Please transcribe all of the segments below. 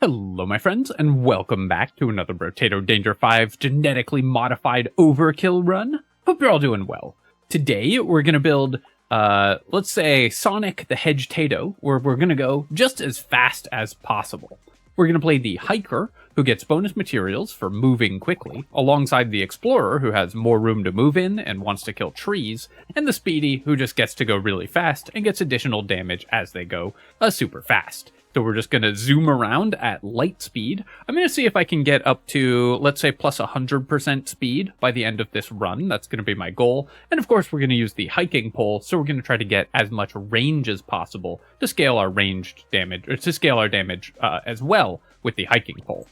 Hello my friends, and welcome back to another Brotato Danger 5 Genetically Modified Overkill run. Hope you're all doing well. Today we're going to build, let's say, Sonic the Hedge-Tato, where we're going to go just as fast as possible. We're going to play the Hiker, who gets bonus materials for moving quickly, alongside the Explorer, who has more room to move in and wants to kill trees, and the Speedy, who just gets to go really fast and gets additional damage as they go super fast. So we're just going to zoom around at light speed. I'm going to see if I can get up to, let's say, plus 100% speed by the end of this run. That's going to be my goal. And of course, we're going to use the hiking pole, so we're going to try to get as much range as possible to scale our ranged damage, or to scale our damage as well with the hiking pole.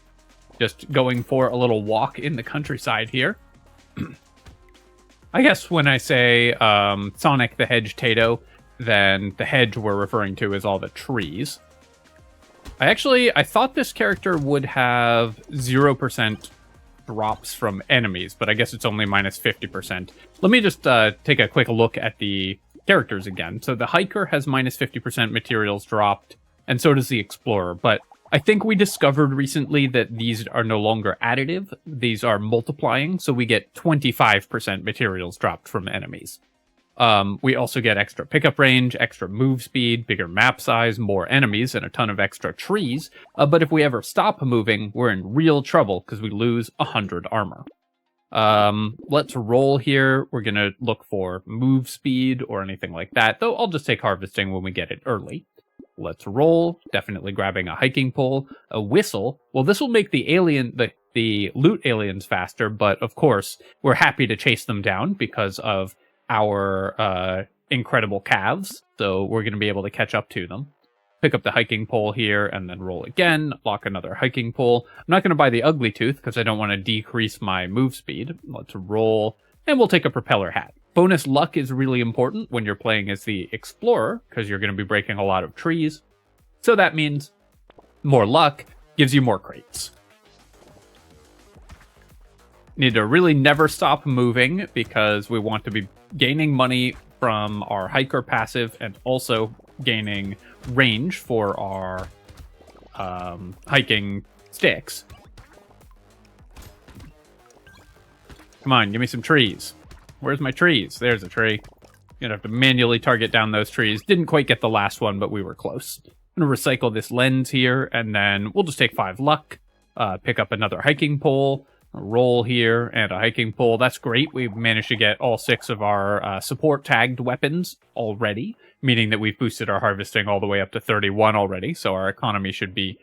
Just going for a little walk in the countryside here. I guess when I say Sonic the Hedge-Tato, then the hedge we're referring to is all the trees. I thought this character would have 0% drops from enemies, but I guess it's only minus 50%. Let me just take a quick look at the characters again. So the Hiker has minus 50% materials dropped, and so does the Explorer, but I think we discovered recently that these are no longer additive. These are multiplying, so we get 25% materials dropped from enemies. We also get extra pickup range, extra move speed, bigger map size, more enemies, and a ton of extra trees. But if we ever stop moving, we're in real trouble because we lose 100 armor. Let's roll here. We're going to look for move speed or anything like that, though I'll just take harvesting when we get it early. Let's roll. Definitely grabbing a hiking pole. A whistle. Well, this will make the loot aliens faster, but of course, we're happy to chase them down because of our incredible calves, so we're going to be able to catch up to them. Pick up the hiking pole here and then roll again, lock another hiking pole. I'm not going to buy the ugly tooth because I don't want to decrease my move speed. Let's roll, and we'll take a propeller hat. Bonus luck is really important when you're playing as the Explorer because you're going to be breaking a lot of trees. So that means more luck gives you more crates. Need to really never stop moving because we want to be gaining money from our hiker passive and also gaining range for our hiking sticks. Come on, give me some trees. Where's my trees? There's a tree. You're gonna have to manually target down those trees. Didn't quite get the last one, but we were close. I'm gonna recycle this lens here, and then we'll just take 5 luck, pick up another hiking pole, a roll here, and a hiking pole. That's great. We've managed to get all 6 of our support tagged weapons already, meaning that we've boosted our harvesting all the way up to 31 already, so our economy should be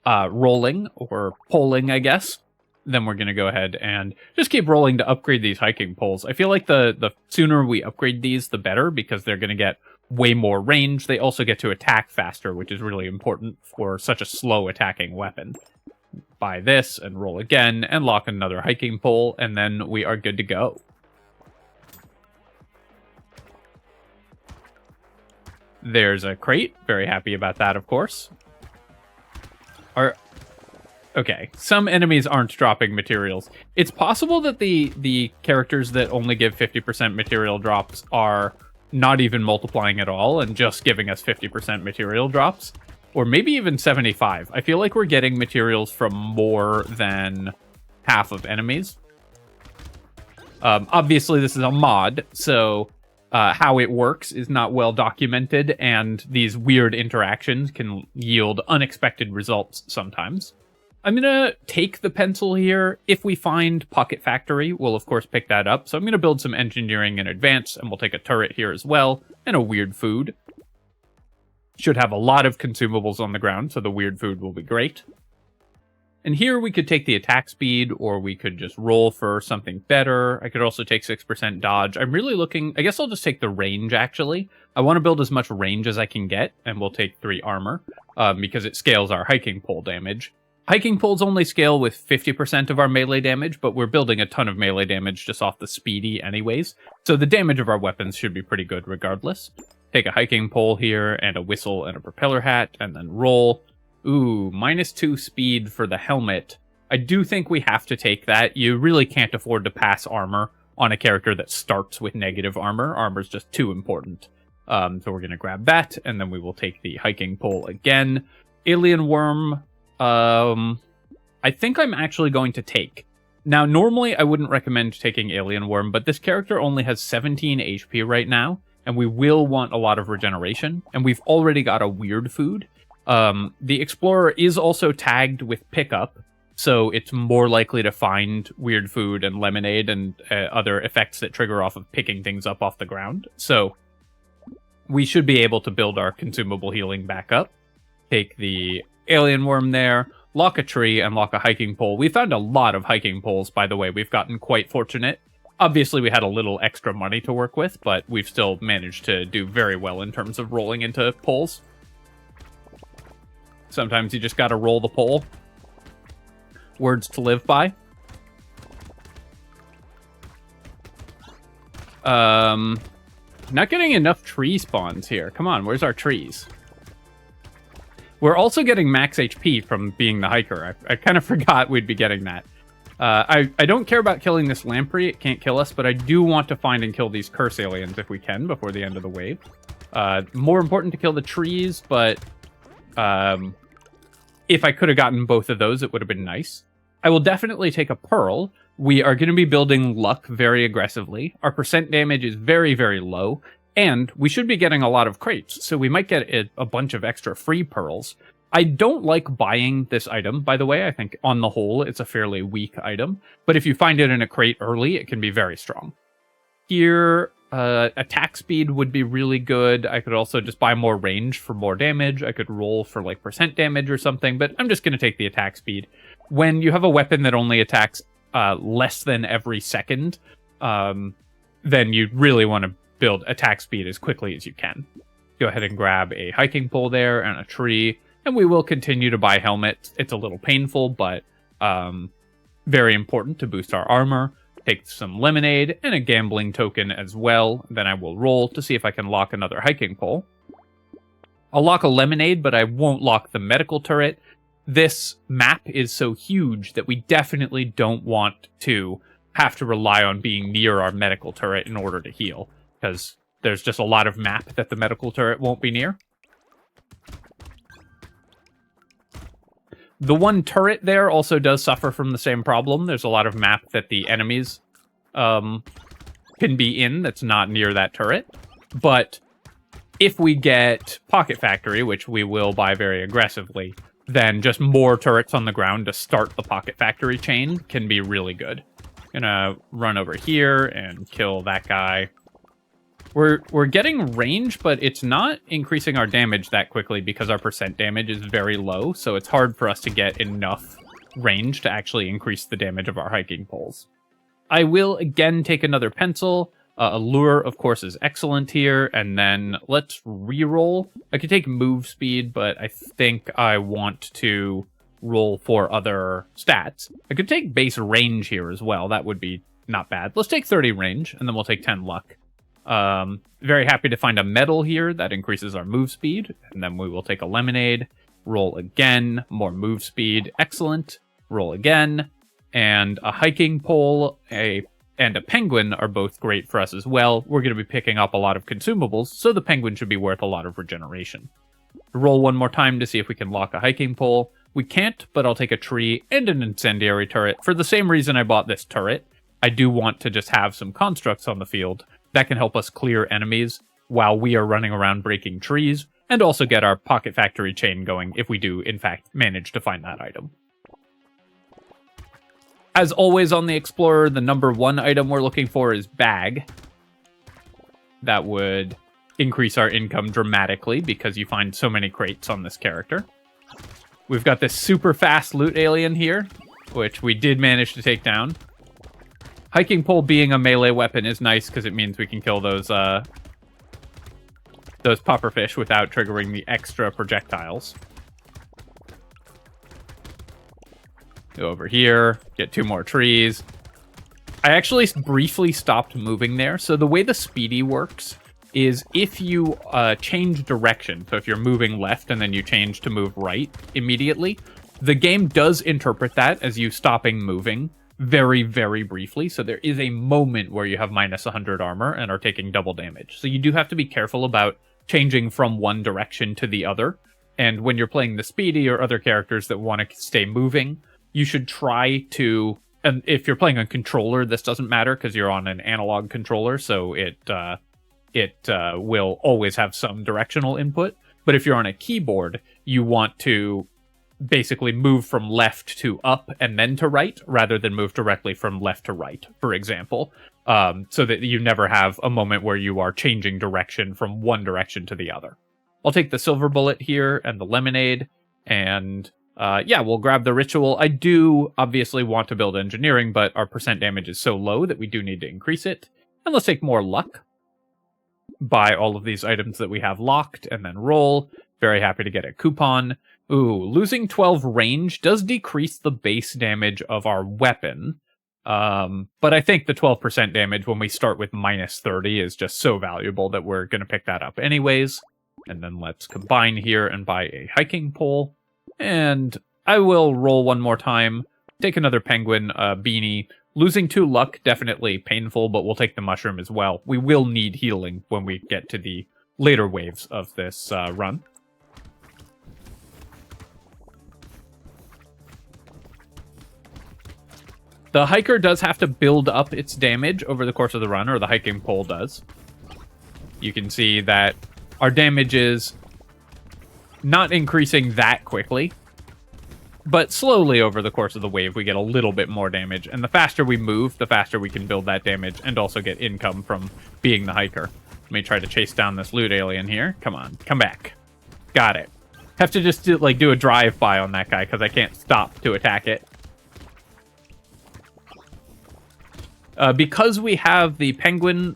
rolling, or polling, I guess. Then we're going to go ahead and just keep rolling to upgrade these hiking poles. I feel like the sooner we upgrade these, the better, because they're going to get way more range. They also get to attack faster, which is really important for such a slow attacking weapon. Buy this and roll again and lock another hiking pole, and then we are good to go. There's a crate. Very happy about that, of course. Okay, some enemies aren't dropping materials. It's possible that the characters that only give 50% material drops are not even multiplying at all and just giving us 50% material drops. Or maybe even 75. I feel like we're getting materials from more than half of enemies. Obviously, this is a mod, so how it works is not well documented, and these weird interactions can yield unexpected results sometimes. I'm going to take the pencil here. If we find Pocket Factory, we'll of course pick that up. So I'm going to build some engineering in advance, and we'll take a turret here as well, and a weird food. Should have a lot of consumables on the ground, so the weird food will be great. And here we could take the attack speed, or we could just roll for something better. I could also take 6% dodge. I'm really looking... I guess I'll just take the range, actually. I want to build as much range as I can get, and we'll take 3 armor, because it scales our hiking pole damage. Hiking poles only scale with 50% of our melee damage, but we're building a ton of melee damage just off the Speedy anyways, so the damage of our weapons should be pretty good regardless. Take a hiking pole here, and a whistle, and a propeller hat, and then roll. Ooh, -2 speed for the helmet. I do think we have to take that. You really can't afford to pass armor on a character that starts with negative armor. Armor's just too important. So we're going to grab that, and then we will take the hiking pole again. Alien worm I think I'm actually going to take. Now, normally I wouldn't recommend taking Alien Worm, but this character only has 17 HP right now, and we will want a lot of regeneration, and we've already got a weird food. The Explorer is also tagged with Pickup, so it's more likely to find weird food and lemonade and other effects that trigger off of picking things up off the ground. So we should be able to build our consumable healing back up. Take the Alien Worm there, lock a tree, and lock a hiking pole. We found a lot of hiking poles, by the way. We've gotten quite fortunate. Obviously, we had a little extra money to work with, but we've still managed to do very well in terms of rolling into poles. Sometimes you just gotta roll the pole. Words to live by. Not getting enough tree spawns here. Come on, where's our trees? We're also getting max HP from being the hiker. I kind of forgot we'd be getting that. I don't care about killing this lamprey. It can't kill us, but I do want to find and kill these curse aliens if we can before the end of the wave. More important to kill the trees, but if I could have gotten both of those, it would have been nice. I will definitely take a pearl. We are going to be building luck very aggressively. Our percent damage is very, very low. And we should be getting a lot of crates, so we might get a bunch of extra free pearls. I don't like buying this item, by the way. I think on the whole, it's a fairly weak item. But if you find it in a crate early, it can be very strong. Here, attack speed would be really good. I could also just buy more range for more damage. I could roll for like percent damage or something, but I'm just going to take the attack speed. When you have a weapon that only attacks less than every second, then you really want to build attack speed as quickly as you can. Go ahead and grab a hiking pole there and a tree, and we will continue to buy helmets. It's a little painful, but very important to boost our armor. Take some lemonade and a gambling token as well. Then I will roll to see if I can lock another hiking pole. I'll lock a lemonade, but I won't lock the medical turret. This map is so huge that we definitely don't want to have to rely on being near our medical turret in order to heal, because there's just a lot of map that the medical turret won't be near. The one turret there also does suffer from the same problem. There's a lot of map that the enemies can be in that's not near that turret. But if we get Pocket Factory, which we will buy very aggressively, then just more turrets on the ground to start the Pocket Factory chain can be really good. Gonna run over here and kill that guy. We're getting range, but it's not increasing our damage that quickly because our percent damage is very low, so it's hard for us to get enough range to actually increase the damage of our hiking poles. I will again take another pencil. A lure, of course, is excellent here, and then let's reroll. I could take move speed, but I think I want to roll for other stats. I could take base range here as well. That would be not bad. Let's take 30 range, and then we'll take 10 luck. Very happy to find a medal here that increases our move speed, and then we will take a lemonade, roll again, more move speed, excellent, roll again, and a hiking pole and a penguin are both great for us as well. We're going to be picking up a lot of consumables, so the penguin should be worth a lot of regeneration. Roll one more time to see if we can lock a hiking pole. We can't, but I'll take a tree and an incendiary turret for the same reason I bought this turret. I do want to just have some constructs on the field that can help us clear enemies while we are running around breaking trees, and also get our Pocket Factory chain going if we do, in fact, manage to find that item. As always on the Explorer, the number one item we're looking for is bag. That would increase our income dramatically because you find so many crates on this character. We've got this super fast loot alien here, which we did manage to take down. Hiking pole being a melee weapon is nice because it means we can kill those pufferfish without triggering the extra projectiles. Go over here, get 2 more trees. I actually briefly stopped moving there. So the way the Speedy works is if you change direction, so if you're moving left and then you change to move right immediately, the game does interpret that as you stopping moving very, very briefly. So there is a moment where you have minus 100 armor and are taking double damage. So you do have to be careful about changing from one direction to the other. And when you're playing the Speedy or other characters that want to stay moving, you should try to... And if you're playing on controller, this doesn't matter because you're on an analog controller, so it will always have some directional input. But if you're on a keyboard, you want to basically move from left to up and then to right, rather than move directly from left to right, for example. So that you never have a moment where you are changing direction from one direction to the other. I'll take the silver bullet here and the lemonade, and yeah, we'll grab the ritual. I do obviously want to build engineering, but our percent damage is so low that we do need to increase it. And let's take more luck. Buy all of these items that we have locked, and then roll. Very happy to get a coupon. Ooh, losing 12 range does decrease the base damage of our weapon. But I think the 12% damage when we start with minus 30 is just so valuable that we're going to pick that up anyways. And then let's combine here and buy a hiking pole. And I will roll one more time. Take another penguin beanie. Losing 2 luck, definitely painful, but we'll take the mushroom as well. We will need healing when we get to the later waves of this run. The hiker does have to build up its damage over the course of the run, or the hiking pole does. You can see that our damage is not increasing that quickly, but slowly over the course of the wave, we get a little bit more damage. And the faster we move, the faster we can build that damage and also get income from being the hiker. Let me try to chase down this loot alien here. Come on, come back. Got it. Have to just do a drive-by on that guy because I can't stop to attack it. Because we have the penguin,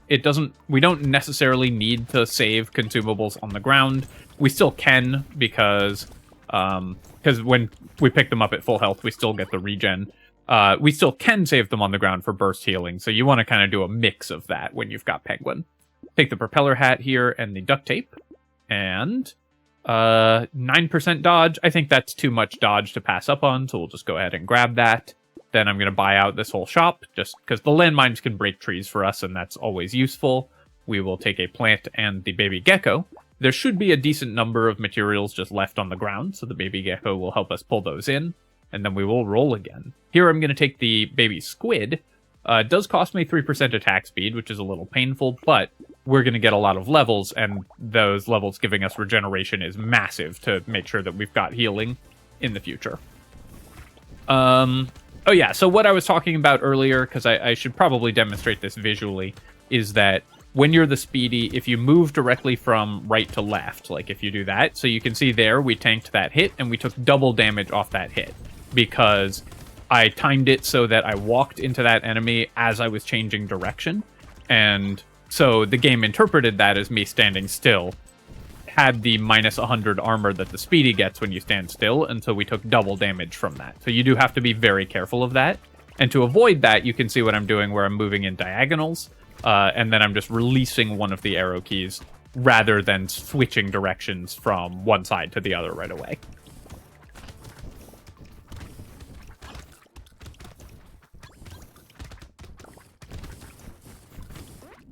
we don't necessarily need to save consumables on the ground. We still can because when we pick them up at full health, we still get the regen. We still can save them on the ground for burst healing, so you want to kind of do a mix of that when you've got penguin. Take the propeller hat here and the duct tape, and 9% dodge. I think that's too much dodge to pass up on, so we'll just go ahead and grab that. Then I'm going to buy out this whole shop, just because the landmines can break trees for us, and that's always useful. We will take a plant and the baby gecko. There should be a decent number of materials just left on the ground, so the baby gecko will help us pull those in, and then we will roll again. Here I'm going to take the baby squid. It does cost me 3% attack speed, which is a little painful, but we're going to get a lot of levels, and those levels giving us regeneration is massive to make sure that we've got healing in the future. Oh yeah, so what I was talking about earlier, because I should probably demonstrate this visually, is that when you're the Speedy, if you move directly from right to left, like if you do that, so you can see there, we tanked that hit, and we took double damage off that hit, because I timed it so that I walked into that enemy as I was changing direction, and so the game interpreted that as me standing still, had the minus 100 armor that the Speedy gets when you stand still, and so we took double damage from that. So you do have to be very careful of that. And to avoid that, you can see what I'm doing where I'm moving in diagonals, and then I'm just releasing one of the arrow keys rather than switching directions from one side to the other right away.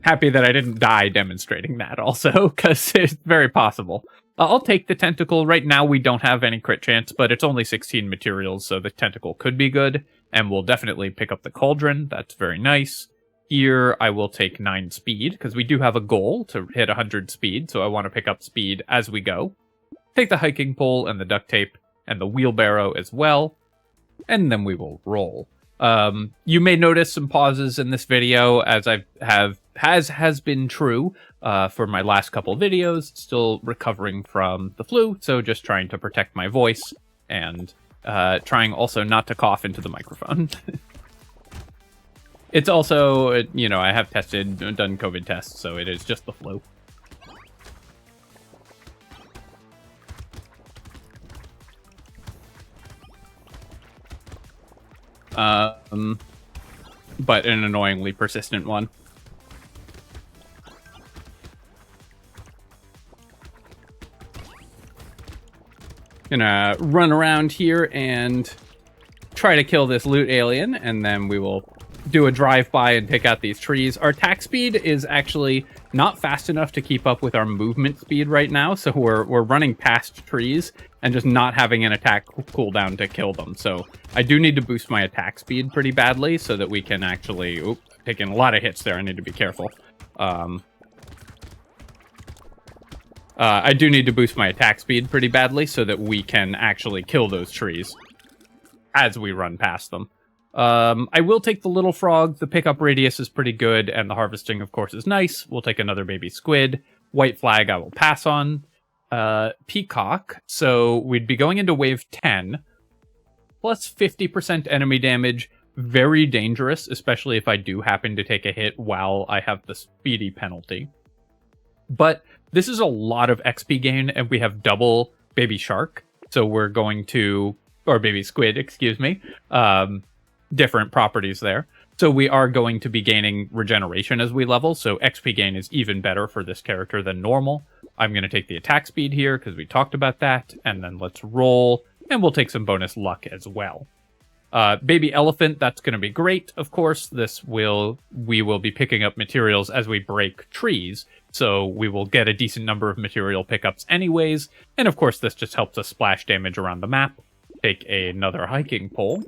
Happy that I didn't die demonstrating that also, because it's very possible. I'll take the tentacle. Right now we don't have any crit chance, but it's only 16 materials, so the tentacle could be good. And we'll definitely pick up the cauldron. That's very nice. Here I will take 9 speed, because we do have a goal to hit 100 speed, so I want to pick up speed as we go. Take the hiking pole and the duct tape and the wheelbarrow as well. And then we will roll. You may notice some pauses in this video, as has been true for my last couple videos. Still recovering from the flu, so just trying to protect my voice and trying also not to cough into the microphone. It's also, you know, I have done COVID tests, so it is just the flu. But an annoyingly persistent one. Gonna run around here and try to kill this loot alien, and then we will do a drive-by and take out these trees. Our attack speed is actually not fast enough to keep up with our movement speed right now, so we're running past trees and just not having an attack cooldown to kill them. So I do need to boost my attack speed pretty badly so that we can actually... Oop, taking a lot of hits there. I need to be careful. I do need to boost my attack speed pretty badly so that we can actually kill those trees as we run past them. I will take the little frog. The pickup radius is pretty good, and the harvesting, of course, is nice. We'll take another baby squid. White flag I will pass on. Peacock. So we'd be going into wave 10. Plus 50% enemy damage. Very dangerous, especially if I do happen to take a hit while I have the speedy penalty. But this is a lot of XP gain, and we have double baby shark. So we're going to... Or baby squid, excuse me. Different properties there. So we are going to be gaining regeneration as we level, so XP gain is even better for this character than normal. I'm going to take the attack speed here, because we talked about that, and then let's roll, and we'll take some bonus luck as well. Baby elephant, that's going to be great, of course. We will be picking up materials as we break trees, so we will get a decent number of material pickups anyways, and of course this just helps us splash damage around the map. Take another hiking pole.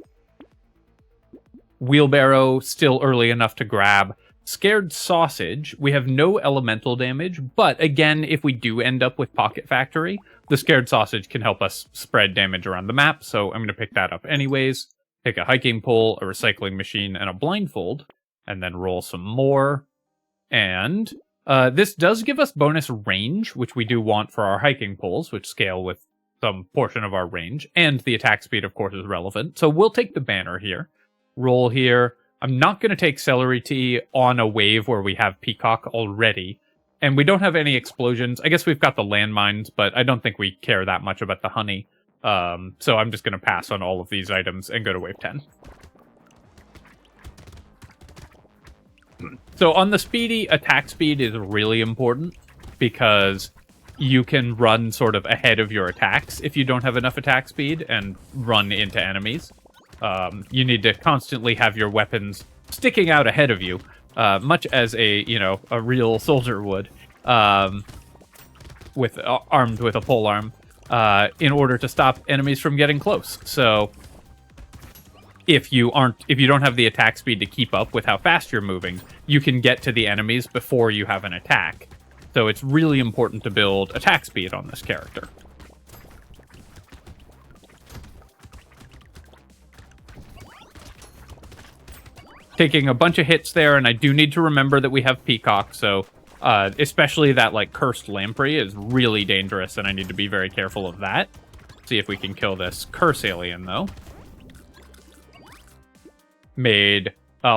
Wheelbarrow, still early enough to grab. Scared sausage, we have no elemental damage, but again, if we do end up with Pocket Factory, the scared sausage can help us spread damage around the map, so I'm going to pick that up anyways. Take a hiking pole, a recycling machine, and a blindfold, and then roll some more. And this does give us bonus range, which we do want for our hiking poles, which scale with some portion of our range, and the attack speed, of course, is relevant. So we'll take the banner here. Roll here. I'm not going to take celery tea on a wave where we have peacock already, and we don't have any explosions. I guess we've got the landmines, but I don't think we care that much about the honey. So I'm just going to pass on all of these items and go to wave 10. So on the speedy, attack speed is really important because you can run sort of ahead of your attacks if you don't have enough attack speed and run into enemies. You need to constantly have your weapons sticking out ahead of you, much as a real soldier would, armed with a polearm, in order to stop enemies from getting close. So if you don't have the attack speed to keep up with how fast you're moving, you can get to the enemies before you have an attack. So it's really important to build attack speed on this character. Taking a bunch of hits there, and I do need to remember that we have peacock, so especially that cursed lamprey is really dangerous, and I need to be very careful of that. See if we can kill this curse alien, though. Made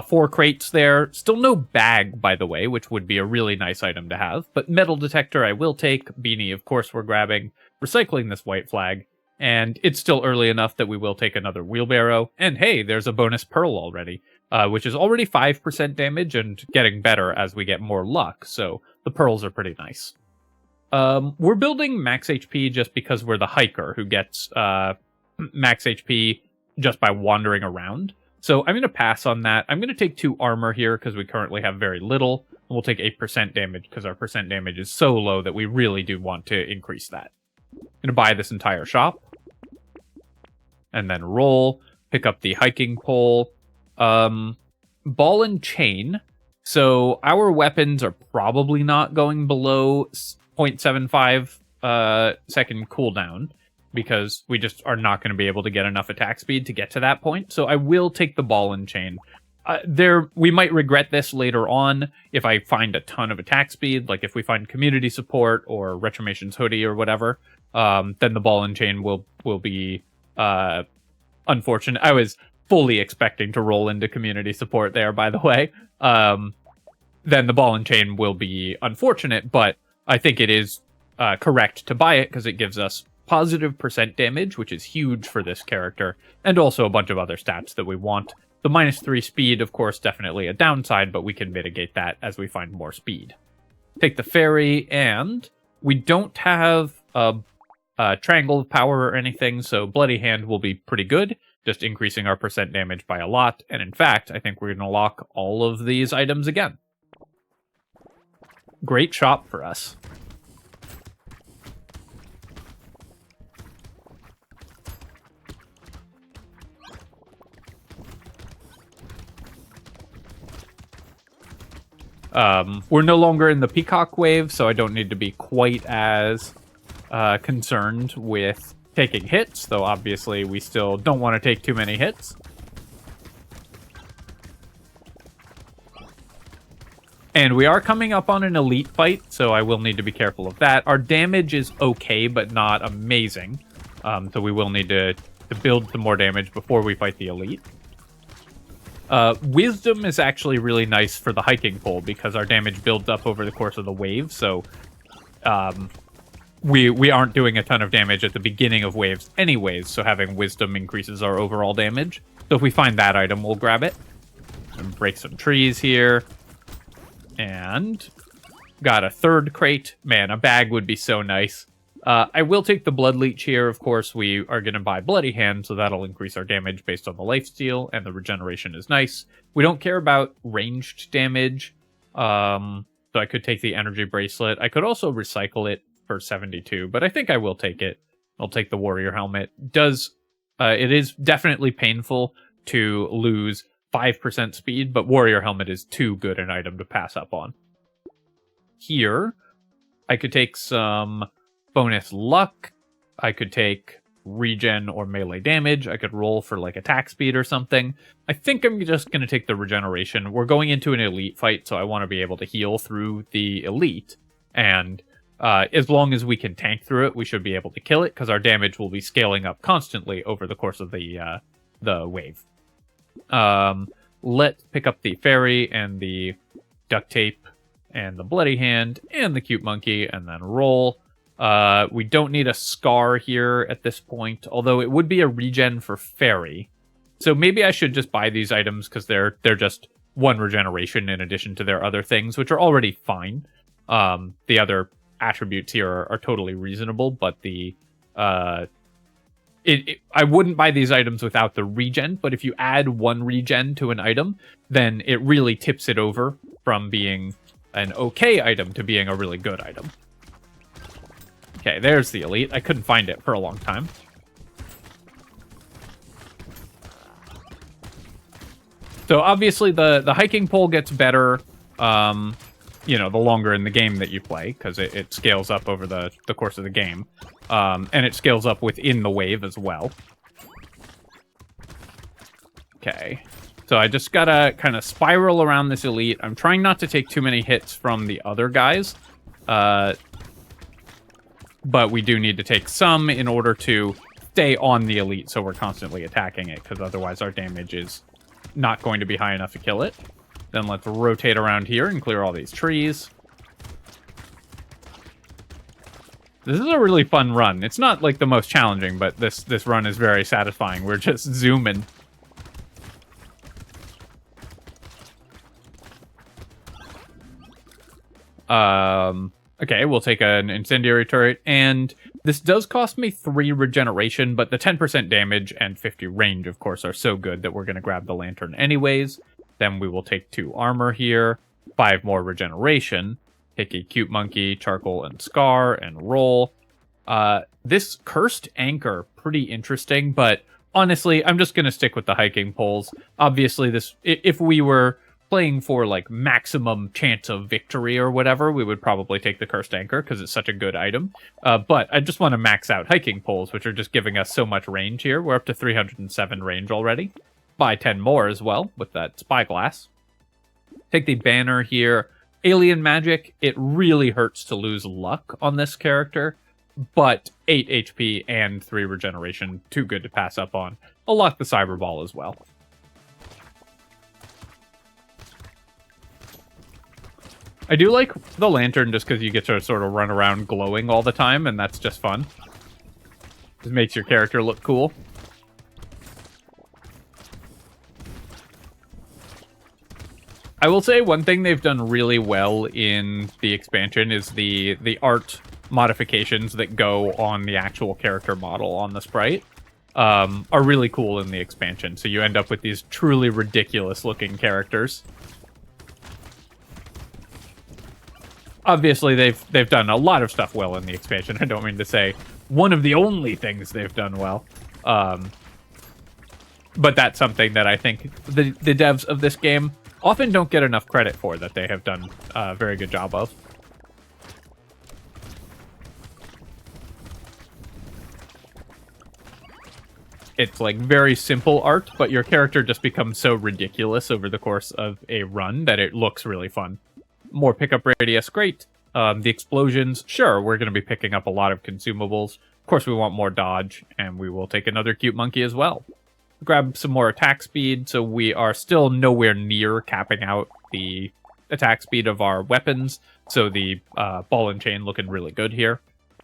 4 crates there. Still no bag, by the way, which would be a really nice item to have. But metal detector I will take. Beanie, of course, we're grabbing. Recycling this white flag. And it's still early enough that we will take another wheelbarrow. And hey, there's a bonus pearl already, which is already 5% damage and getting better as we get more luck. So the pearls are pretty nice. We're building max HP just because we're the hiker who gets max HP just by wandering around. So I'm going to pass on that. I'm going to take 2 armor here because we currently have very little. And we'll take 8% damage because our percent damage is so low that we really do want to increase that. I'm going to buy this entire shop. And then roll. Pick up the hiking pole. Ball and chain. So our weapons are probably not going below 0.75 second cooldown, because we just are not going to be able to get enough attack speed to get to that point. So I will take the ball and chain. We might regret this later on if I find a ton of attack speed, like if we find community support or Retrimation's hoodie or whatever, then the ball and chain will be unfortunate. I was fully expecting to roll into community support there, by the way. Then the ball and chain will be unfortunate, but I think it is correct to buy it because it gives us positive percent damage, which is huge for this character, and also a bunch of other stats that we want. The -3 speed, of course, definitely a downside, but we can mitigate that as we find more speed. Take the ferry, and we don't have triangle of power or anything, so Bloody Hand will be pretty good, just increasing our percent damage by a lot. And in fact, I think we're going to lock all of these items again. Great shop for us. We're no longer in the Peacock wave, so I don't need to be quite as concerned with taking hits, though obviously we still don't want to take too many hits. And we are coming up on an elite fight, so I will need to be careful of that. Our damage is okay, but not amazing. So we will need to build some more damage before we fight the elite. Wisdom is actually really nice for the hiking pole because our damage builds up over the course of the wave, so we aren't doing a ton of damage at the beginning of waves anyways, so having wisdom increases our overall damage. So if we find that item, we'll grab it. And break some trees here. And got a third crate. Man, a bag would be so nice. I will take the Blood Leech here. Of course, we are going to buy Bloody Hand, so that'll increase our damage based on the lifesteal, and the regeneration is nice. We don't care about ranged damage, so I could take the Energy Bracelet. I could also recycle it for 72, but I think I will take it. I'll take the Warrior Helmet. It is definitely painful to lose 5% speed, but Warrior Helmet is too good an item to pass up on. Here, I could take some bonus luck. I could take regen or melee damage. I could roll for like attack speed or something. I think I'm just going to take the regeneration. We're going into an elite fight, so I want to be able to heal through the elite. And as long as we can tank through it, we should be able to kill it, because our damage will be scaling up constantly over the course of the wave. Let's pick up the fairy and the duct tape and the bloody hand and the cute monkey and then roll. We don't need a scar here at this point, although it would be a regen for fairy. So maybe I should just buy these items because they're just one regeneration in addition to their other things, which are already fine. The other attributes here are totally reasonable, but I wouldn't buy these items without the regen, but if you add one regen to an item, then it really tips it over from being an okay item to being a really good item. Okay, there's the elite. I couldn't find it for a long time. So obviously the hiking pole gets better, the longer in the game that you play, because it scales up over the course of the game. And it scales up within the wave as well. Okay. So I just gotta kind of spiral around this elite. I'm trying not to take too many hits from the other guys. But we do need to take some in order to stay on the elite, so we're constantly attacking it, because otherwise our damage is not going to be high enough to kill it. Then let's rotate around here and clear all these trees. This is a really fun run. It's not like the most challenging, but this run is very satisfying. We're just zooming. Okay, we'll take an incendiary turret, and this does cost me 3 regeneration, but the 10% damage and 50 range, of course, are so good that we're going to grab the lantern anyways. Then we will take 2 armor here, 5 more regeneration, take a cute monkey, charcoal, and scar, and roll. This cursed anchor, pretty interesting, but honestly, I'm just going to stick with the hiking poles. Obviously, if we were playing for like maximum chance of victory or whatever, we would probably take the cursed anchor because it's such a good item. But I just want to max out hiking poles, which are just giving us so much range here. We're up to 307 range already. Buy 10 more as well with that spyglass. Take the banner here. Alien magic, it really hurts to lose luck on this character, but 8 HP and 3 regeneration, too good to pass up on. I'll lock the cyber ball as well. I do like the lantern just because you get to sort of run around glowing all the time, and that's just fun. It makes your character look cool. I will say one thing they've done really well in the expansion is the art modifications that go on the actual character model on the sprite are really cool in the expansion. So you end up with these truly ridiculous looking characters. Obviously, they've done a lot of stuff well in the expansion. I don't mean to say one of the only things they've done well. But that's something that I think the devs of this game often don't get enough credit for, that they have done a very good job of. It's like very simple art, but your character just becomes so ridiculous over the course of a run that it looks really fun. More pickup radius, great. The explosions, sure, we're going to be picking up a lot of consumables. Of course, we want more dodge, and we will take another cute monkey as well. Grab some more attack speed, so we are still nowhere near capping out the attack speed of our weapons. So the ball and chain looking really good here.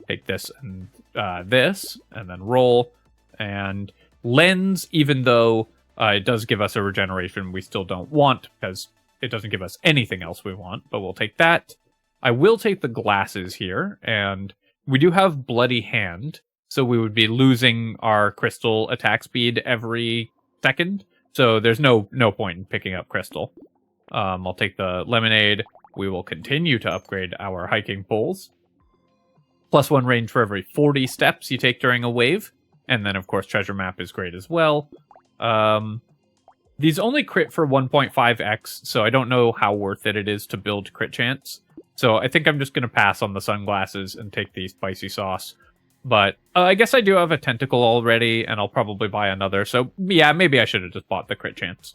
Take this and then roll. And lens, even though it does give us a regeneration we still don't want, because it doesn't give us anything else we want, but we'll take that. I will take the glasses here, and we do have Bloody Hand, so we would be losing our crystal attack speed every second, so there's no point in picking up crystal. I'll take the lemonade. We will continue to upgrade our hiking poles. +1 range for every 40 steps you take during a wave. And then, of course, treasure map is great as well. These only crit for 1.5x, so I don't know how worth it is to build crit chance. So I think I'm just going to pass on the sunglasses and take the spicy sauce. But I guess I do have a tentacle already, and I'll probably buy another. So yeah, maybe I should have just bought the crit chance.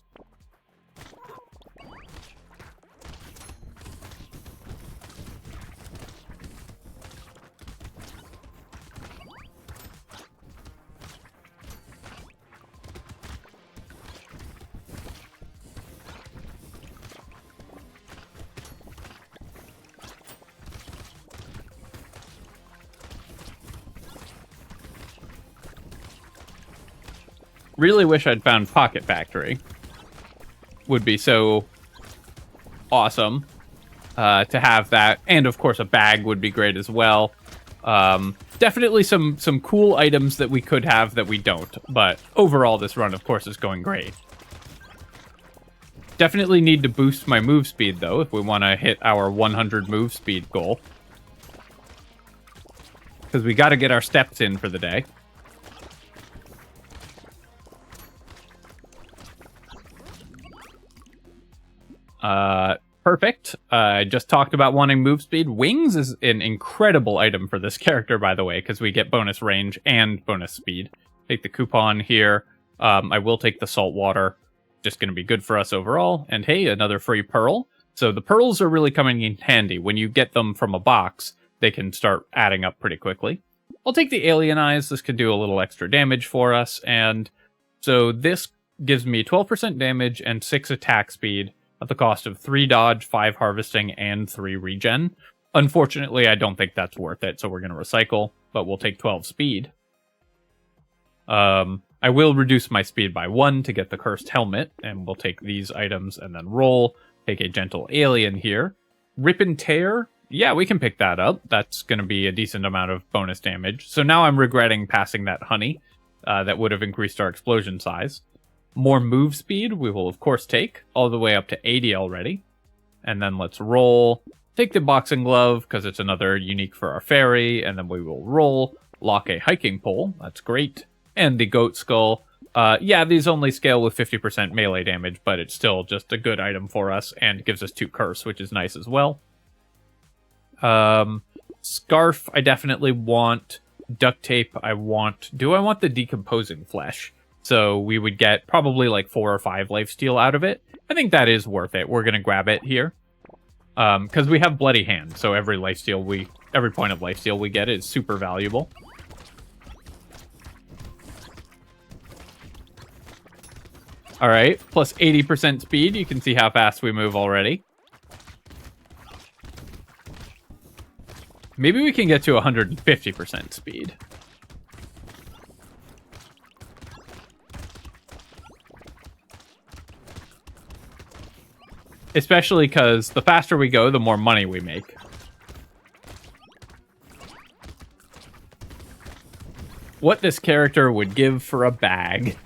Really wish I'd found Pocket Factory. Would be so awesome to have that. And of course a bag would be great as well. Definitely some cool items that we could have that we don't. But overall this run of course is going great. Definitely need to boost my move speed though if we want to hit our 100 move speed goal. Because we got to get our steps in for the day. Perfect. I just talked about wanting move speed. Wings is an incredible item for this character, by the way, because we get bonus range and bonus speed. Take the coupon here. I will take the salt water. Just going to be good for us overall. And hey, another free pearl. So the pearls are really coming in handy. When you get them from a box, they can start adding up pretty quickly. I'll take the alien eyes. This could do a little extra damage for us. And so this gives me 12% damage and 6 attack speed at the cost of 3 dodge, 5 harvesting, and 3 regen. Unfortunately, I don't think that's worth it, so we're going to recycle, but we'll take 12 speed. I will reduce my speed by 1 to get the cursed helmet, and we'll take these items and then roll. Take a gentle alien here. Rip and tear, yeah, we can pick that up. That's going to be a decent amount of bonus damage. So now I'm regretting passing that honey. That would have increased our explosion size. More move speed, we will of course take, all the way up to 80 already. And then let's roll. Take the boxing glove, because it's another unique for our fairy, and then we will roll. Lock a hiking pole, that's great. And the goat skull. Yeah, these only scale with 50% melee damage, but it's still just a good item for us, and gives us 2 curse, which is nice as well. Scarf, I definitely want. Duct tape, I want. Do I want the decomposing flesh? So we would get probably like 4 or 5 lifesteal out of it. I think that is worth it. We're going to grab it here. Because we have Bloody Hand, so every point of lifesteal we get is super valuable. Alright, plus 80% speed. You can see how fast we move already. Maybe we can get to 150% speed. Especially because the faster we go, the more money we make. What this character would give for a bag.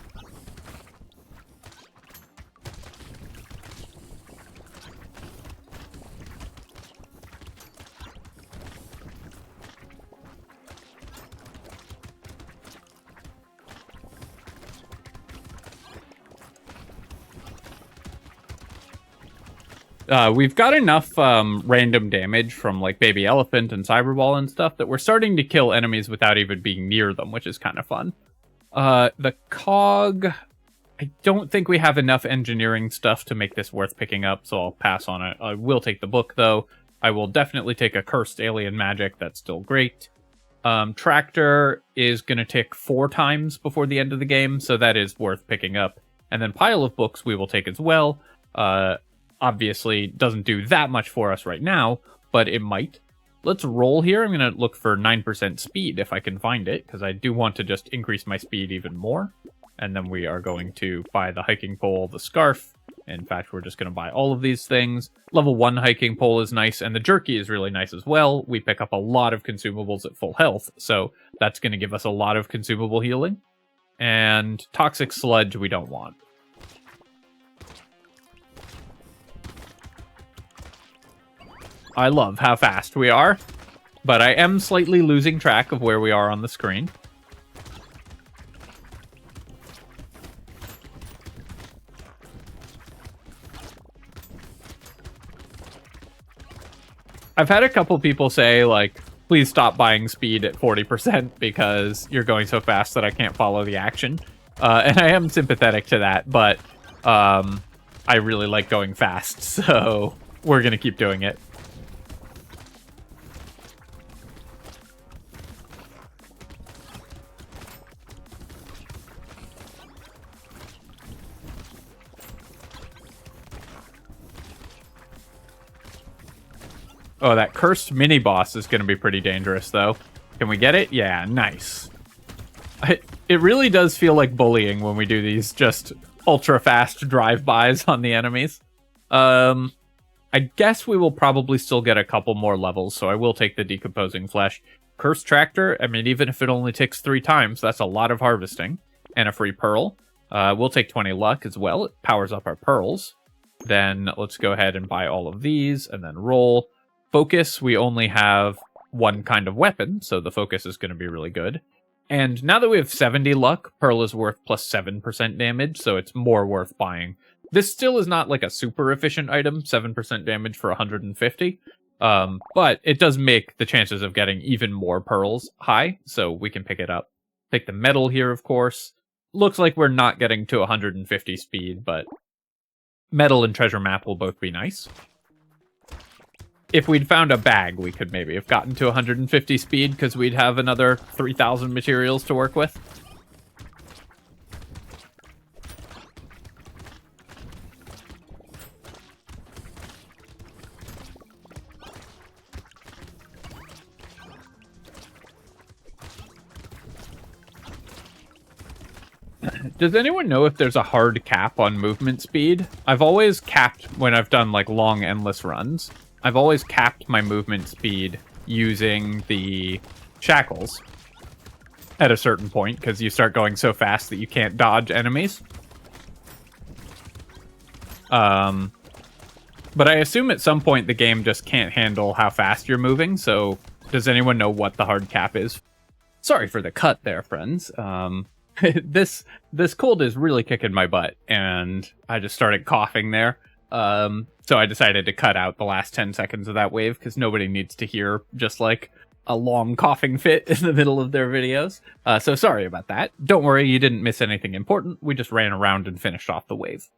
We've got enough random damage from like Baby Elephant and Cyberball and stuff that we're starting to kill enemies without even being near them, which is kind of fun. The Cog, I don't think we have enough engineering stuff to make this worth picking up, so I'll pass on it. I will take the book, though. I will definitely take a Cursed Alien Magic. That's still great. Tractor is going to tick 4 times before the end of the game, so that is worth picking up. And then Pile of Books we will take as well. Obviously, doesn't do that much for us right now, but it might. Let's roll here. I'm going to look for 9% speed if I can find it, because I do want to just increase my speed even more. And then we are going to buy the hiking pole, the scarf. In fact, we're just going to buy all of these things. Level 1 hiking pole is nice, and the jerky is really nice as well. We pick up a lot of consumables at full health, so that's going to give us a lot of consumable healing. And toxic sludge we don't want. I love how fast we are, but I am slightly losing track of where we are on the screen. I've had a couple people say, like, please stop buying speed at 40% because you're going so fast that I can't follow the action. And I am sympathetic to that, but I really like going fast, so we're going to keep doing it. Oh, that cursed mini-boss is going to be pretty dangerous, though. Can we get it? Yeah, nice. It really does feel like bullying when we do these just ultra-fast drive-bys on the enemies. I guess we will probably still get a couple more levels, so I will take the Decomposing Flesh. Cursed Tractor, I mean, even if it only ticks 3 times, that's a lot of harvesting. And a free Pearl. We'll take 20 luck as well. It powers up our pearls. Then let's go ahead and buy all of these, and then roll. Focus, we only have 1 kind of weapon, so the focus is going to be really good. And now that we have 70 luck, Pearl is worth plus 7% damage, so it's more worth buying. This still is not like a super efficient item, 7% damage for 150, but it does make the chances of getting even more pearls high, so we can pick it up. Take the metal here, of course. Looks like we're not getting to 150 speed, but metal and treasure map will both be nice. If we'd found a bag, we could maybe have gotten to 150 speed, because we'd have another 3,000 materials to work with. Does anyone know if there's a hard cap on movement speed? I've always capped, when I've done like long endless runs, I've always capped my movement speed using the shackles at a certain point, because you start going so fast that you can't dodge enemies. But I assume at some point the game just can't handle how fast you're moving, so does anyone know what the hard cap is? Sorry for the cut there, friends. This cold is really kicking my butt, and I just started coughing there. So I decided to cut out the last 10 seconds of that wave, because nobody needs to hear just like a long coughing fit in the middle of their videos. So sorry about that. Don't worry, you didn't miss anything important. We just ran around and finished off the wave.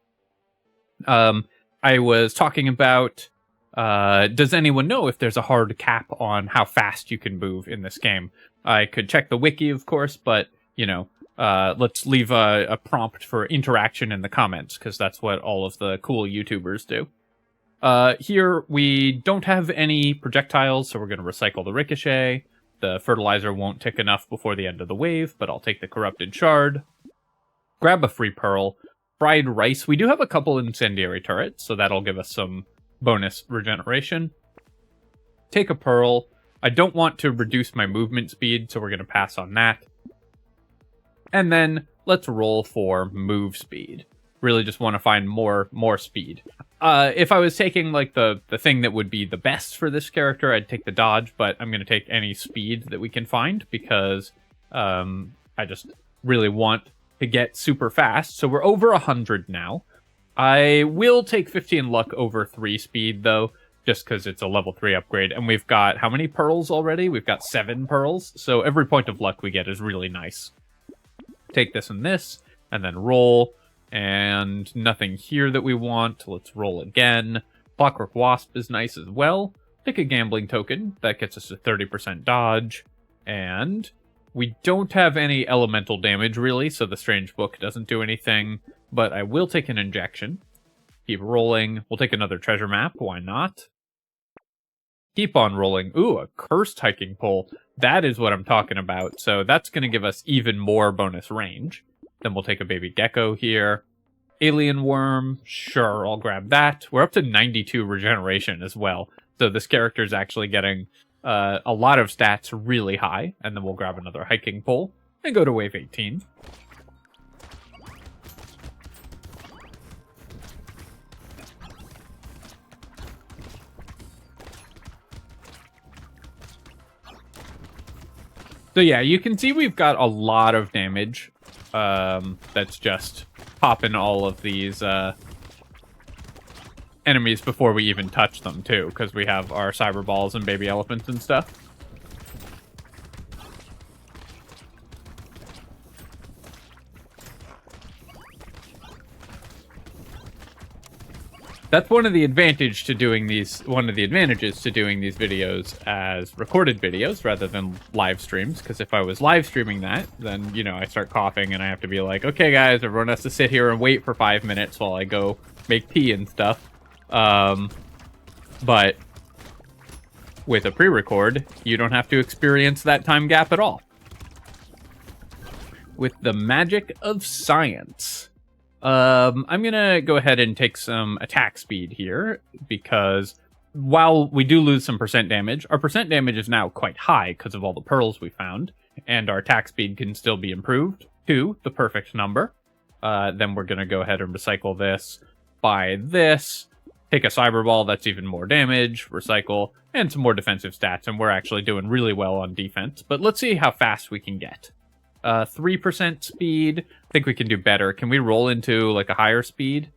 I was talking about, does anyone know if there's a hard cap on how fast you can move in this game? I could check the wiki, of course, but, you know, let's leave a prompt for interaction in the comments, because that's what all of the cool YouTubers do. Here, we don't have any projectiles, so we're going to recycle the Ricochet. The fertilizer won't tick enough before the end of the wave, but I'll take the Corrupted Shard. Grab a free Pearl. Fried Rice. We do have a couple incendiary turrets, so that'll give us some bonus regeneration. Take a Pearl. I don't want to reduce my movement speed, so we're going to pass on that. And then let's roll for move speed. Really just want to find more speed. If I was taking like the thing that would be the best for this character, I'd take the dodge, but I'm going to take any speed that we can find because I just really want to get super fast. So we're over 100 now. I will take 15 luck over 3 speed though, just because it's a level 3 upgrade. And we've got how many pearls already? We've got 7 pearls. So every point of luck we get is really nice. Take this and this, and then roll. And nothing here that we want. Let's roll again. Clockwork Wasp is nice as well. Pick a gambling token. That gets us a 30% dodge. And we don't have any elemental damage, really, so the Strange Book doesn't do anything. But I will take an injection. Keep rolling. We'll take another treasure map. Why not? Keep on rolling. Ooh, a cursed hiking pole. That is what I'm talking about. So that's going to give us even more bonus range. Then we'll take a baby gecko here. Alien worm. Sure, I'll grab that. We're up to 92 regeneration as well. So this character is actually getting a lot of stats really high. And then we'll grab another hiking pole and go to wave 18. So yeah, you can see we've got a lot of damage. That's just popping all of these enemies before we even touch them too, because we have our cyber balls and baby elephants and stuff. That's one of the advantages to doing these videos as recorded videos rather than live streams, because if I was live streaming that, then, you know, I start coughing and I have to be like, okay guys, everyone has to sit here and wait for 5 minutes while I go make tea and stuff. But with a pre-record, you don't have to experience that time gap at all. With the magic of science. I'm gonna go ahead and take some attack speed here, because while we do lose some percent damage, our percent damage is now quite high because of all the pearls we found, and our attack speed can still be improved to the perfect number. Then we're gonna go ahead and recycle this, buy this, take a cyber ball, that's even more damage, recycle, and some more defensive stats, and we're actually doing really well on defense. But let's see how fast we can get. 3% speed. I think we can do better. Can we roll into like a higher speed?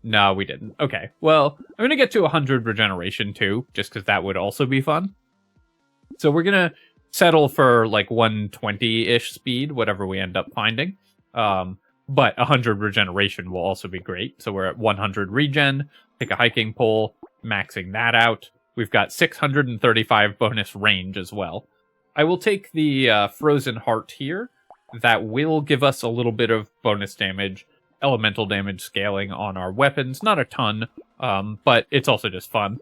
No, we didn't. Okay, well, I'm going to get to 100 regeneration too, just because that would also be fun. So we're going to settle for like 120-ish speed, whatever we end up finding. But 100 regeneration will also be great. So we're at 100 regen. Take a hiking pole, maxing that out. We've got 635 bonus range as well. I will take the frozen heart here. That will give us a little bit of bonus damage, elemental damage scaling on our weapons. Not a ton, but it's also just fun.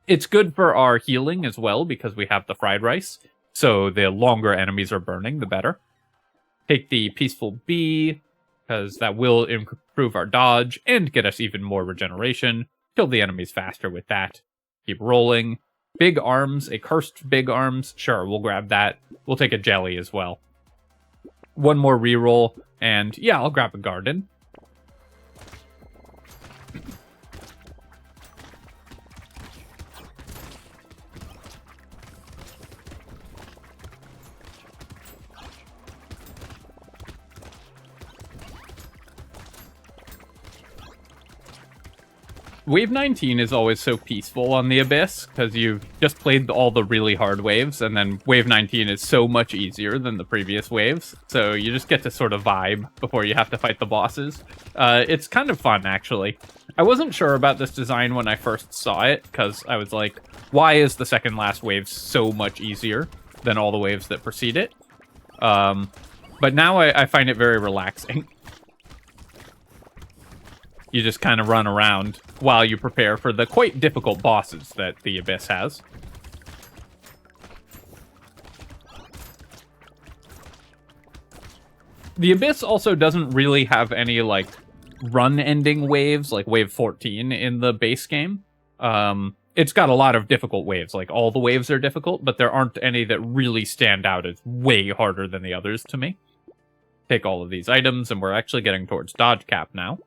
It's good for our healing as well, because we have the fried rice. So the longer enemies are burning, the better. Take the peaceful bee, because that will improve our dodge and get us even more regeneration. Kill the enemies faster with that. Keep rolling. Big arms, a cursed big arms. Sure, we'll grab that. We'll take a jelly as well. One more reroll, and yeah, I'll grab a garden. Wave 19 is always so peaceful on the Abyss, because you've just played all the really hard waves, and then Wave 19 is so much easier than the previous waves, so you just get to sort of vibe before you have to fight the bosses. It's kind of fun, actually. I wasn't sure about this design when I first saw it, because I was like, why is the second last wave so much easier than all the waves that precede it? But now I find it very relaxing. You just kind of run around while you prepare for the quite difficult bosses that the Abyss has. The Abyss also doesn't really have any, like, run-ending waves, like Wave 14 in the base game. It's got a lot of difficult waves, like, all the waves are difficult, but there aren't any that really stand out as way harder than the others to me. take all of these items, and we're actually getting towards dodge cap now.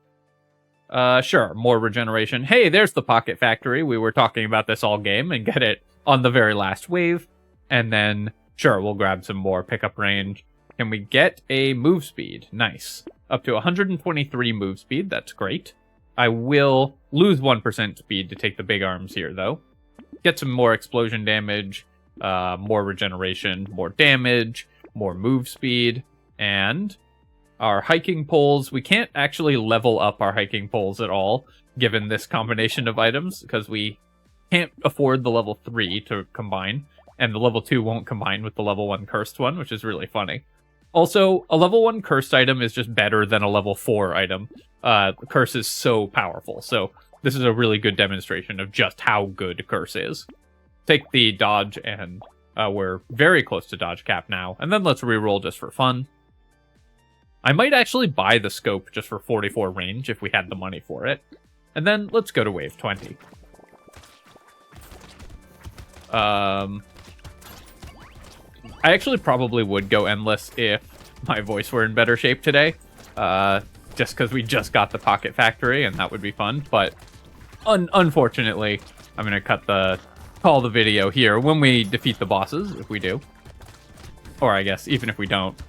Sure, more regeneration. Hey, there's the Pocket Factory. We were talking about this all game, and get it on the very last wave. And then, sure, we'll grab some more pickup range. Can we get a move speed? Nice. Up to 123 move speed. That's great. I will lose 1% speed to take the big arms here, though. Get some more explosion damage, more regeneration, more damage, more move speed, and our hiking poles. We can't actually level up our hiking poles at all, given this combination of items, because we can't afford the level 3 to combine, and the level 2 won't combine with the level 1 cursed one, which is really funny. Also, a level 1 cursed item is just better than a level 4 item. Curse is so powerful, so this is a really good demonstration of just how good Curse is. Take the dodge, and we're very close to dodge cap now, and then let's reroll just for fun. I might actually buy the scope just for 44 range if we had the money for it. And then let's go to wave 20. I actually probably would go endless if my voice were in better shape today. Just because we just got the Pocket Factory, and that would be fun. But unfortunately, I'm going to call the video here when we defeat the bosses, if we do. Or I guess, even if we don't.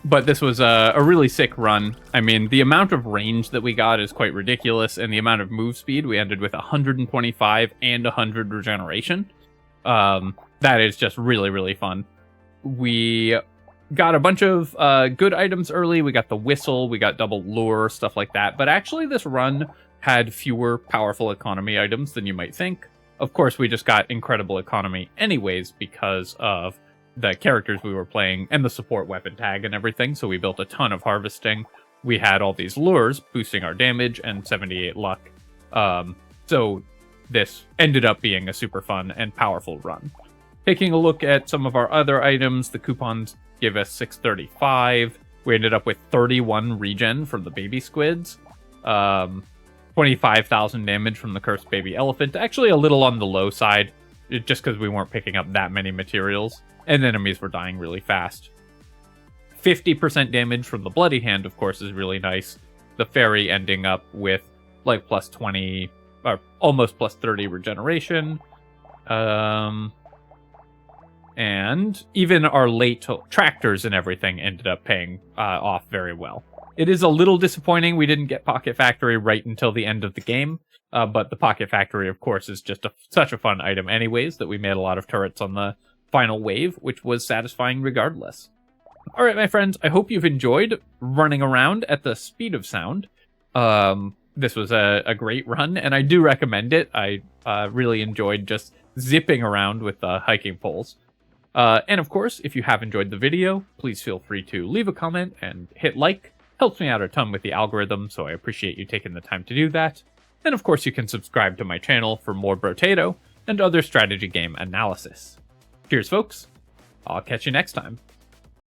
But this was a really sick run. I mean, the amount of range that we got is quite ridiculous, and the amount of move speed, we ended with 125 and 100 regeneration. That is just really, really fun. We got a bunch of good items early. We got the whistle, we got double lure, stuff like that. But actually, this run had fewer powerful economy items than you might think. Of course, we just got incredible economy anyways because of the characters we were playing and the support weapon tag and everything, so we built a ton of harvesting. We had all these lures boosting our damage and 78 luck. So this ended up being a super fun and powerful run. Taking a look at some of our other items, the coupons give us 635. We ended up with 31 regen from the baby squids. 25,000 damage from the cursed baby elephant. Actually a little on the low side, just because we weren't picking up that many materials. And enemies were dying really fast. 50% damage from the Bloody Hand, of course, is really nice. The fairy ending up with like plus 20, or almost plus 30 regeneration. And even our late tractors and everything ended up paying off very well. It is a little disappointing we didn't get Pocket Factory right until the end of the game. But the Pocket Factory, of course, is just such a fun item anyways, that we made a lot of turrets on the final wave, which was satisfying regardless. Alright, my friends, I hope you've enjoyed running around at the speed of sound. This was a great run, and I do recommend it. I really enjoyed just zipping around with the hiking poles. And of course, if you have enjoyed the video, please feel free to leave a comment and hit like. Helps me out a ton with the algorithm, so I appreciate you taking the time to do that. And of course, you can subscribe to my channel for more Brotato and other strategy game analysis. Cheers, folks. I'll catch you next time.